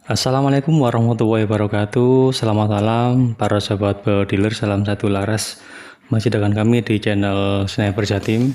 Assalamualaikum warahmatullahi wabarakatuh. Selamat malam para sahabat dealer, salam satu laras. Masih dengan kami di channel Sniper Jatim.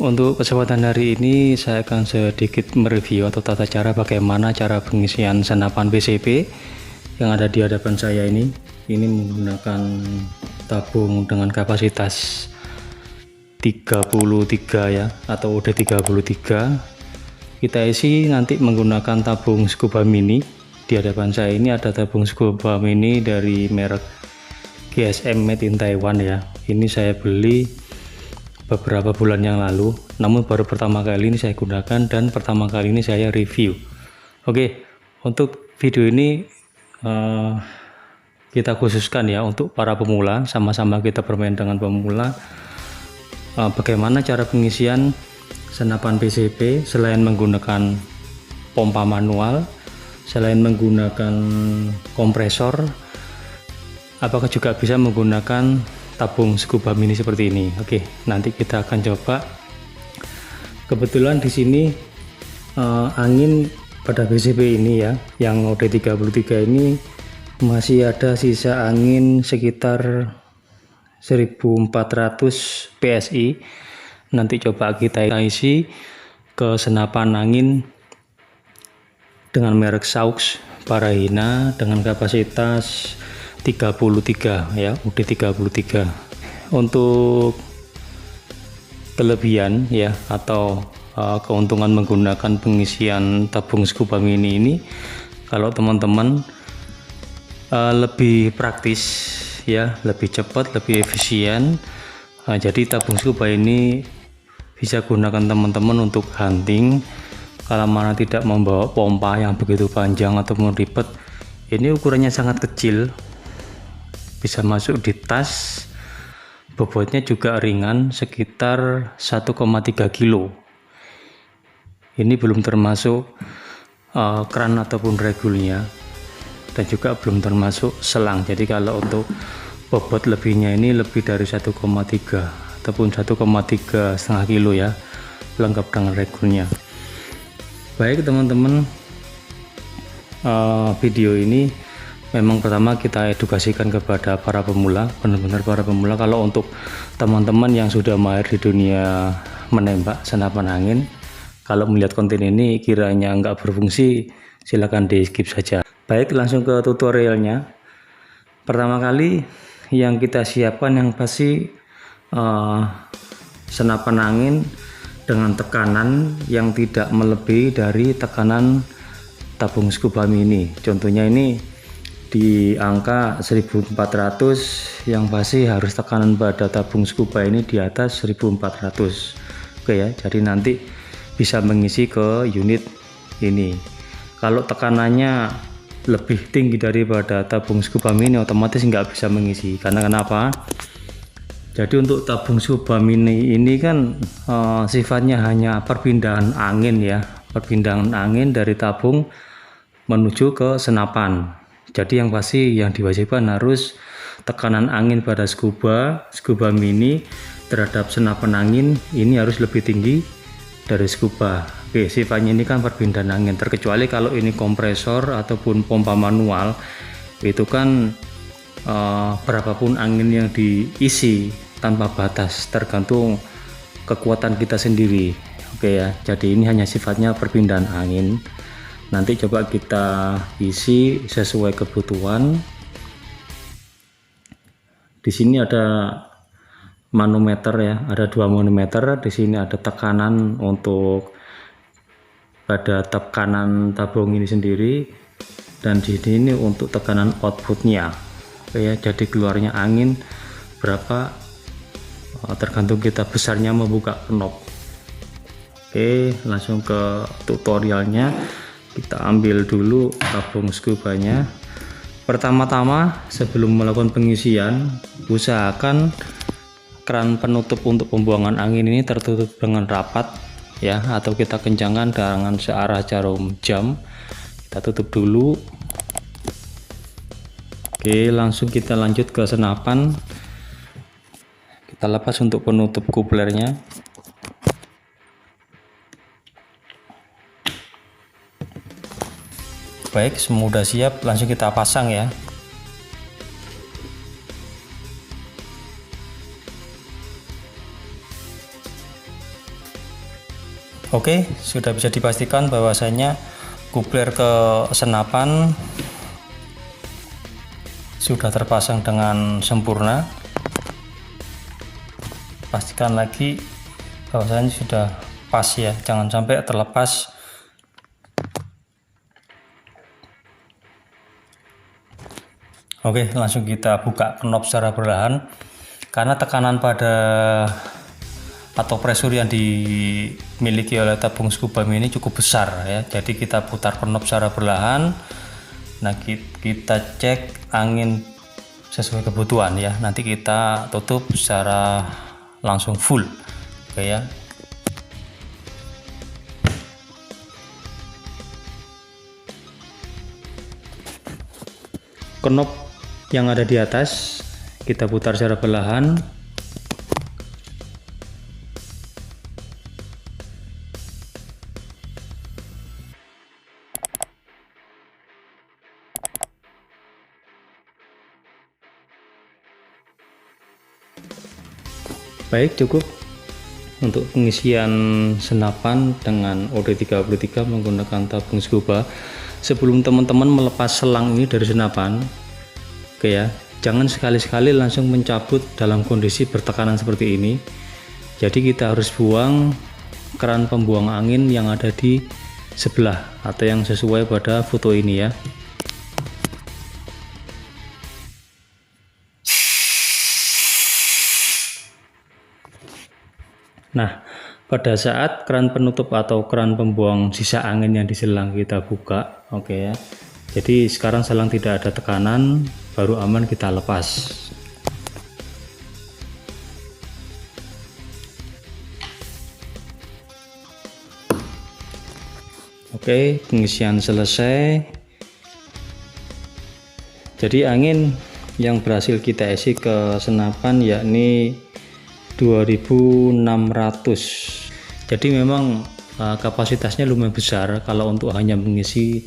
Untuk kesempatan hari ini saya akan sedikit mereview atau tata cara bagaimana cara pengisian senapan PCP yang ada di hadapan saya ini. Ini menggunakan tabung dengan kapasitas 33 ya, atau UD33. Kita isi nanti menggunakan tabung scuba mini. Di hadapan saya ini ada tabung scuba mini dari merek GSM made in Taiwan ya. Ini saya beli beberapa bulan yang lalu, namun baru pertama kali ini saya gunakan dan pertama kali ini saya review. Oke, untuk video ini kita khususkan ya untuk para pemula, sama-sama kita bermain dengan pemula. Bagaimana cara pengisian senapan PCP selain menggunakan pompa manual, selain menggunakan kompresor, apakah juga bisa menggunakan tabung scuba mini seperti ini. Oke, nanti kita akan coba. Kebetulan di sini angin pada PCP ini ya, yang OD33 ini masih ada sisa angin sekitar 1400 PSI. Nanti coba kita isi ke senapan angin dengan merek Saux Parahina dengan kapasitas 33 ya, UD33. Untuk kelebihan ya atau keuntungan menggunakan pengisian tabung scuba mini ini, kalau teman-teman lebih praktis ya, lebih cepat, lebih efisien. Jadi tabung scuba ini bisa gunakan teman-teman untuk hunting. Kalau mana tidak membawa pompa yang begitu panjang ataupun ribet, ini ukurannya sangat kecil, bisa masuk di tas. Bobotnya juga ringan, sekitar 1,3 kilo. Ini belum termasuk kran ataupun regulnya, dan juga belum termasuk selang. Jadi kalau untuk bobot lebihnya ini lebih dari 1,3 ataupun 1,3 setengah kilo ya, lengkap dengan regulnya. Baik teman-teman, video ini memang pertama kita edukasikan kepada para pemula, benar-benar para pemula. Kalau untuk teman-teman yang sudah mahir di dunia menembak senapan angin, kalau melihat konten ini kiranya nggak berfungsi, silakan di skip saja. Baik, langsung ke tutorialnya. Pertama kali yang kita siapkan yang pasti senapan angin dengan tekanan yang tidak melebihi dari tekanan tabung scuba mini. Contohnya ini di angka 1400, yang pasti harus tekanan pada tabung scuba ini di atas 1400. Oke ya, jadi nanti bisa mengisi ke unit ini. Kalau tekanannya lebih tinggi daripada tabung scuba mini, otomatis nggak bisa mengisi. Karena kenapa? Jadi untuk tabung scuba mini ini kan sifatnya hanya perpindahan angin ya, perpindahan angin dari tabung menuju ke senapan. Jadi yang pasti yang diwajibkan harus tekanan angin pada scuba mini terhadap senapan angin ini harus lebih tinggi dari scuba. Oke, sifatnya ini kan perpindahan angin, terkecuali kalau ini kompresor ataupun pompa manual, itu kan berapapun angin yang diisi tanpa batas, tergantung kekuatan kita sendiri. Oke ya, jadi ini hanya sifatnya perpindahan angin. Nanti coba kita isi sesuai kebutuhan. Di sini ada manometer ya, ada 2 manometer. Di sini ada tekanan untuk pada tekanan tabung ini sendiri, dan di sini untuk tekanan outputnya. Oke ya, jadi keluarnya angin berapa tergantung kita besarnya membuka knob. Oke, langsung ke tutorialnya. Kita ambil dulu tabung scubanya. Pertama-tama sebelum melakukan pengisian, usahakan keran penutup untuk pembuangan angin ini tertutup dengan rapat ya, atau kita kencangkan dengan searah jarum jam. Kita tutup dulu. Oke, langsung kita lanjut ke senapan. Kita lepas untuk penutup kuplernya. Baik, semua udah siap, langsung kita pasang ya. Oke, sudah bisa dipastikan bahwasanya kupler ke senapan sudah terpasang dengan sempurna. Pastikan lagi bahwasanya sudah pas ya, jangan sampai terlepas. Oke, langsung kita buka knob secara perlahan karena tekanan pada atau pressure yang dimiliki oleh tabung scuba mini cukup besar ya. Jadi kita putar knob secara perlahan. Nah, kita cek angin sesuai kebutuhan ya. Nanti kita tutup secara langsung full. Oke ya. Knob yang ada di atas kita putar secara perlahan. Baik, cukup untuk pengisian senapan dengan OD33 menggunakan tabung scuba. Sebelum teman-teman melepas selang ini dari senapan, oke ya, jangan sekali-sekali langsung mencabut dalam kondisi bertekanan seperti ini. Jadi kita harus buang keran pembuang angin yang ada di sebelah atau yang sesuai pada foto ini ya. Nah, pada saat keran penutup atau keran pembuang sisa angin yang di selang kita buka, oke ya. Jadi sekarang selang tidak ada tekanan, baru aman kita lepas. Oke, pengisian selesai. Jadi angin yang berhasil kita isi ke senapan yakni 2600. Jadi memang kapasitasnya lumayan besar kalau untuk hanya mengisi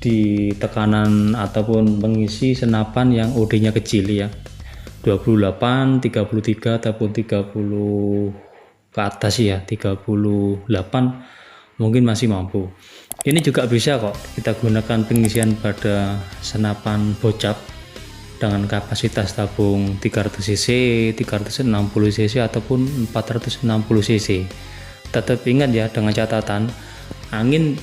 di tekanan ataupun mengisi senapan yang OD-nya kecil ya, 28, 33 ataupun 30 ke atas ya, 38 mungkin masih mampu. Ini juga bisa kok kita gunakan pengisian pada senapan bocap dengan kapasitas tabung 300 cc, 360 cc ataupun 460 cc. Tetap ingat ya, dengan catatan angin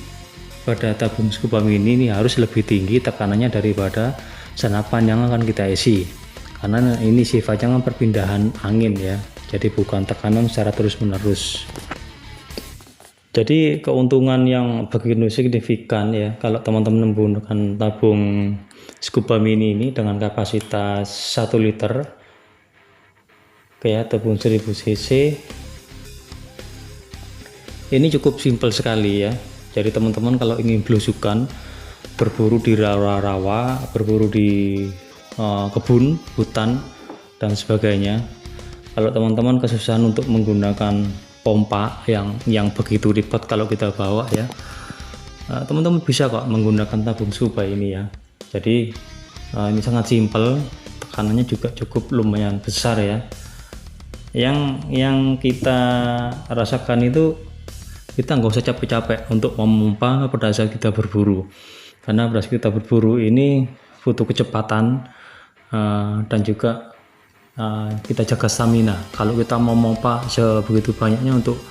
pada tabung scuba mini ini harus lebih tinggi tekanannya daripada senapan yang akan kita isi, karena ini sifatnya kan perpindahan angin ya, jadi bukan tekanan secara terus menerus. Jadi keuntungan yang begitu signifikan ya kalau teman-teman menggunakan tabung scuba mini ini dengan kapasitas 1 liter kayak tabung 1000 cc. Ini cukup simpel sekali ya. Jadi teman-teman kalau ingin belusukan, berburu di rawa-rawa, berburu di kebun, hutan dan sebagainya, kalau teman-teman kesusahan untuk menggunakan pompa yang begitu ribet kalau kita bawa ya, teman-teman bisa kok menggunakan tabung scuba ini ya. Jadi ini sangat simpel, tekanannya juga cukup lumayan besar ya. Yang kita rasakan itu kita nggak usah capek-capek untuk memompa pada saat kita berburu, karena pada saat kita berburu ini butuh kecepatan dan juga kita jaga stamina. Kalau kita mau memompa sebegitu banyaknya untuk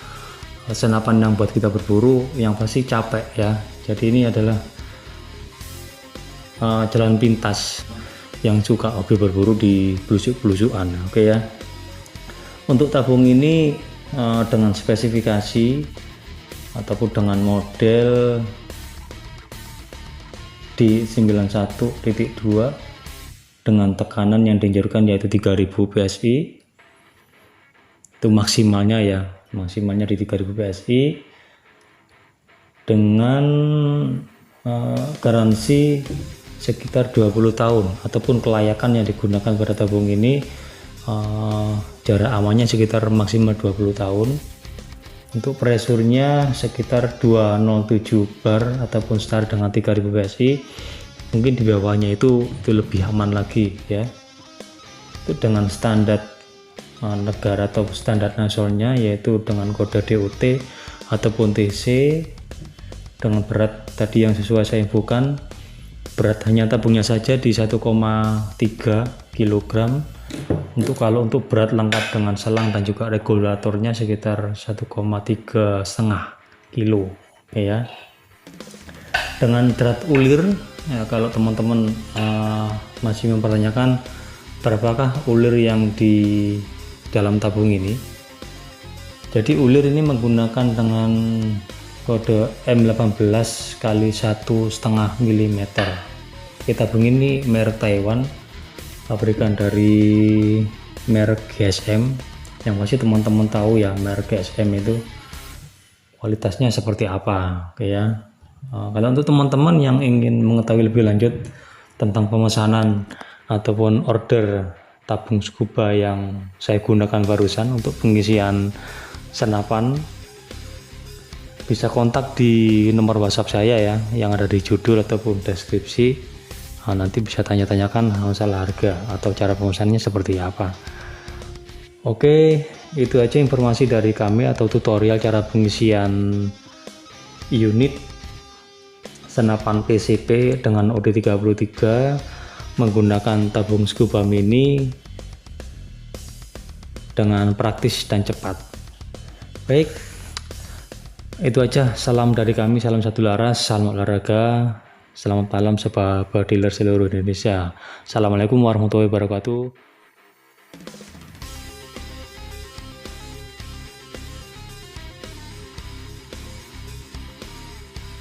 senapan yang buat kita berburu, yang pasti capek ya. Jadi ini adalah jalan pintas yang suka hobi berburu di belusuk-belusukan. Oke ya. Untuk tabung ini dengan spesifikasi ataupun dengan model di 91.2 dengan tekanan yang dianjurkan yaitu 3000 PSI, itu maksimalnya ya, maksimalnya di 3000 PSI dengan garansi sekitar 20 tahun ataupun kelayakan yang digunakan pada tabung ini jarak amannya sekitar maksimal 20 tahun. Untuk presurnya sekitar 207 bar ataupun setara dengan 3000 PSI. Mungkin di bawahnya itu lebih aman lagi ya. Itu dengan standar negara atau standar nasionalnya, yaitu dengan kode DOT ataupun TC, dengan berat tadi yang sesuai saya infokan. Berat hanya tabungnya saja di 1,3 kg. Kalau untuk berat lengkap dengan selang dan juga regulatornya sekitar 1,3,5 kilo ya. Dengan drat ulir ya, kalau teman-teman masih mempertanyakan berapakah ulir yang di dalam tabung ini, jadi ulir ini menggunakan dengan kode M18 kali 1,5 mm. Tabung ini merek Taiwan, pabrikan dari merek GSM. Yang pasti teman-teman tahu ya, merek GSM itu kualitasnya seperti apa ya. Kalau untuk teman-teman yang ingin mengetahui lebih lanjut tentang pemesanan ataupun order tabung scuba yang saya gunakan barusan untuk pengisian senapan, bisa kontak di nomor WhatsApp saya ya, yang ada di judul ataupun deskripsi. Nanti bisa tanya-tanyakan masalah harga atau cara pemesanannya seperti apa. Oke, itu aja informasi dari kami atau tutorial cara pengisian unit senapan PCP dengan OD33 menggunakan tabung scuba mini dengan praktis dan cepat. Baik, itu aja. Salam dari kami, salam satu laras, salam olahraga. Selamat malam sahabat dealer seluruh Indonesia. Assalamualaikum warahmatullahi wabarakatuh.